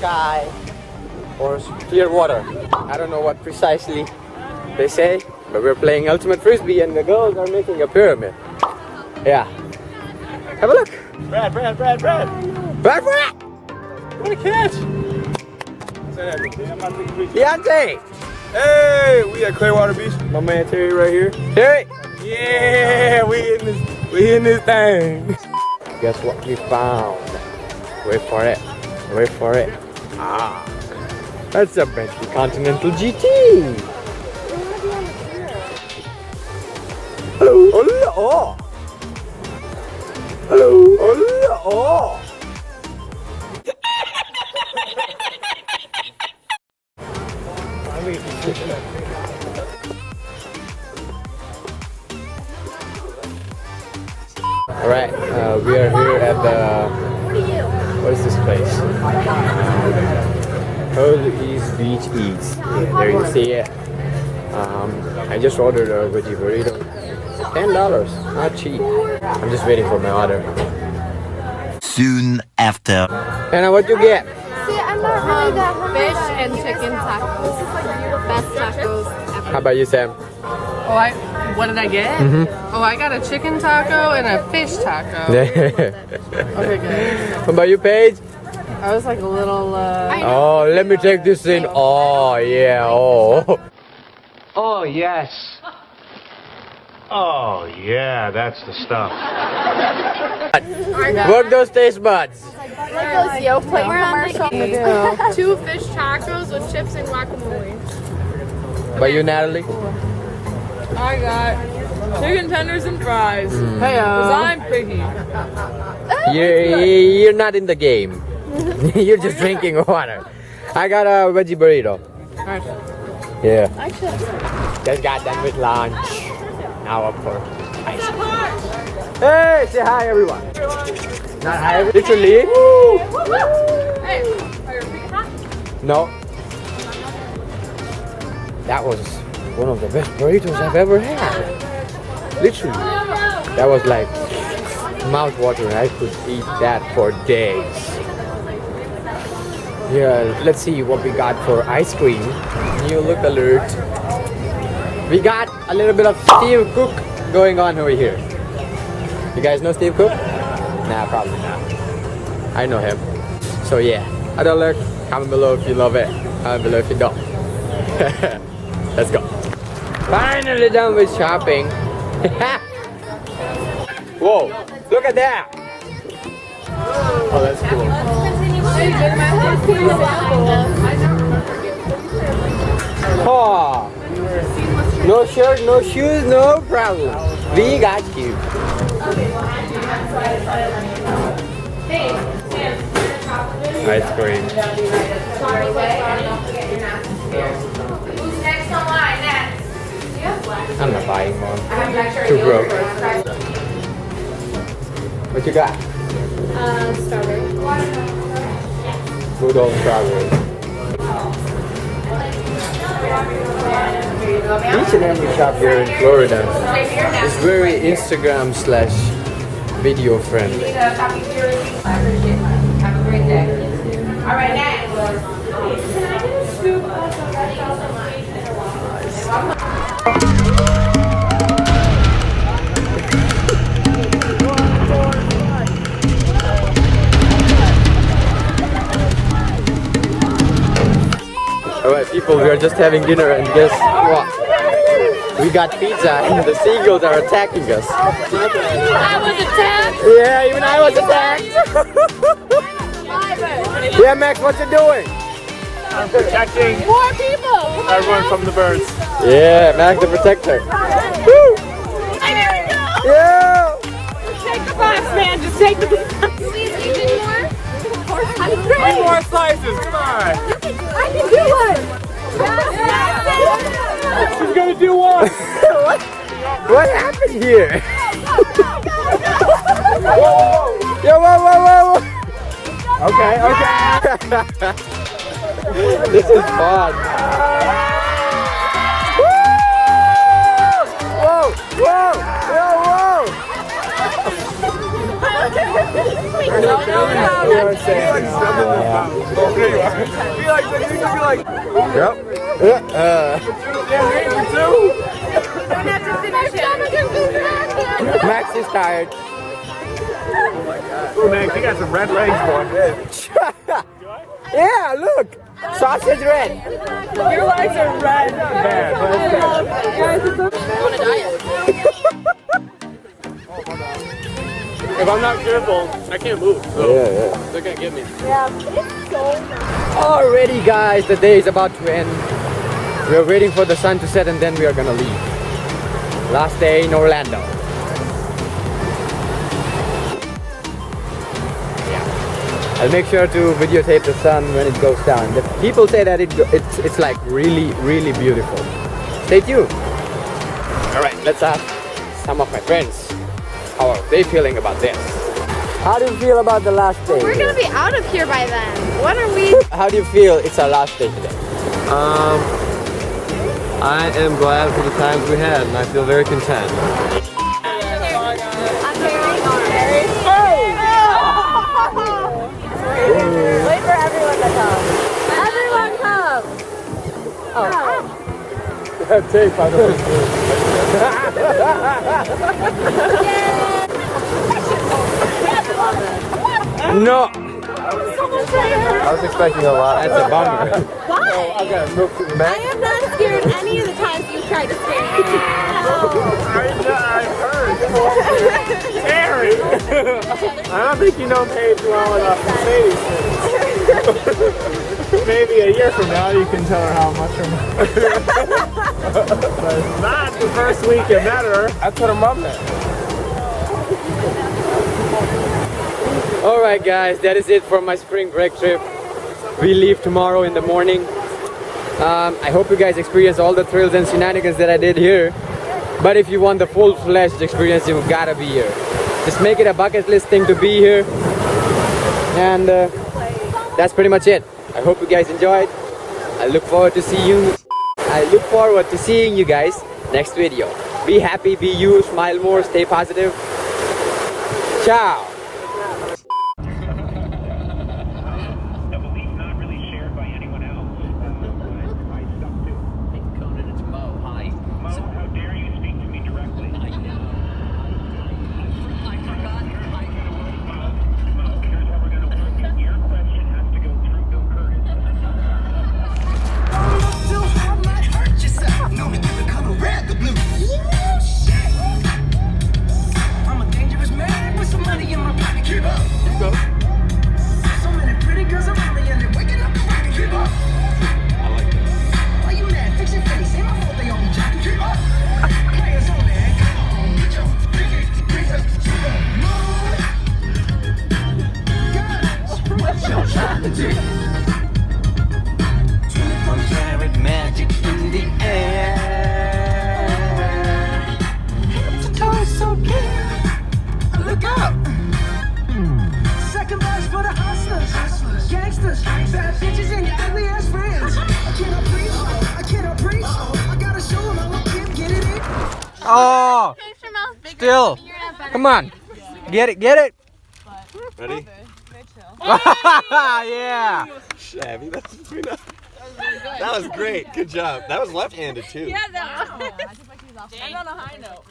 sky or clear water. I don't know what precisely they say, but we're playing ultimate frisbee and the girls are making a pyramid. Yeah. Have a look. Brad. Brad! What a catch! Deontay! Hey, we at Clearwater Beach. My man Terry right here. Terry! Yeah, we in this thing. Guess what we found? Wait for it. Ah, that's a Bentley Continental GT. Hello. Oh. Hello. Oh. Alright, we are here at the, what is this place? Pearl East Beach Eats. Yeah, there you see it. I just ordered a veggie burrito. $10, not cheap. I'm just waiting for my order. Soon after. Anna, what you get? See, I'm not really that hungry. Fish and chicken tacos. Best tacos ever. How about you, Sam? What did I get? Oh, I got a chicken taco and a fish taco. Okay, good. How about you, Paige? I was like a little, Oh, let me take this in. Oh, yeah. Oh. Oh, yes. Oh yeah, that's the stuff. Work those taste buds. Like those Yo Play commercials. 2 fish tacos with chips and guacamole. How about you, Natalie? I got chicken tenders and fries. Cause I'm picky. You're not in the game. You're just drinking water. I got a veggie burrito. Yeah. Just got done with lunch. Now up for ice cream. Hey, say hi everyone. Not hi, literally. Hey, are your feet hot? No. That was one of the best burritos I've ever had. Literally. That was like mouth-watering. I could eat that for days. Yeah, let's see what we got for ice cream. New look alert. We got a little bit of Steve Cook going on over here. You guys know Steve Cook? Nah, probably not. I know him. So yeah, other look, comment below if you love it. Comment below if you don't. Let's go. Finally done with shopping. Whoa, look at that. Oh, that's cool. Oh, no shirt, no shoes, no problem. We got you. Ice cream. Who's next on line? Next. I'm not buying one. Too broke. What you got? Strawberry. Good old strawberry. Each and every shop here in Florida is very Instagram/video friendly. Have a great day. All right, next. Alright people, we are just having dinner and guess what? We got pizza and the seagulls are attacking us. I was attacked. Yeah, even I was attacked. Yeah, Max, what you doing? I'm protecting More people. everyone from the birds. Yeah, Max the protector. Woo! There we go. Yeah! Take the box, man. Just take the box. Please, even more. I'm great. More slices, come on. I can do one. She's gonna do one. What happened here? Yo, whoa. Okay. This is fun. Whoa! are saying. Oh, there you are. Be like, Yep. Don't have to finish it. Max is tired. oh, Max, you got some red legs, boy. Yeah, look. Sausage red. Your legs are red. Not bad, but it's bad. I'm on a diet. If I'm not careful, I can't move. So they're gonna get me. Already, guys, the day is about to end. We are waiting for the sun to set and then we are gonna leave. Last day in Orlando. Yeah. I'll make sure to videotape the sun when it goes down. The people say that it's like really, really beautiful. Stay tuned. All right, let's ask some of my friends. How are they feeling about this? How do you feel about the last day? We're gonna be out of here by then. What are we? How do you feel it's our last day today? I am glad for the times we had, and I feel very content. Wait for everyone to come. Everyone come. That tape, by the way. No! I was expecting a lot. That's a bummer. Why? I got milk to the I back. am not scared any of the times you tried to scare me. I heard. Terry! I don't think you know Paige well enough to say these things. Maybe a year from now you can tell her how much but not the first week you met her. That's what her mom meant. Alright guys, that is it for my spring break trip. We leave tomorrow in the morning. I hope you guys experience all the thrills and shenanigans that I did here. But if you want the full-fledged experience, you've gotta be here. Just make it a bucket list thing to be here. And that's pretty much it. I hope you guys enjoyed. I look forward to seeing you guys next video. Be happy, be you, smile more, stay positive. Ciao. Oh, still. Come on. Get it, get it. Ready? Yeah. Shabby, that was great. Good job. That was left-handed too. Yeah, that was. And on a high note.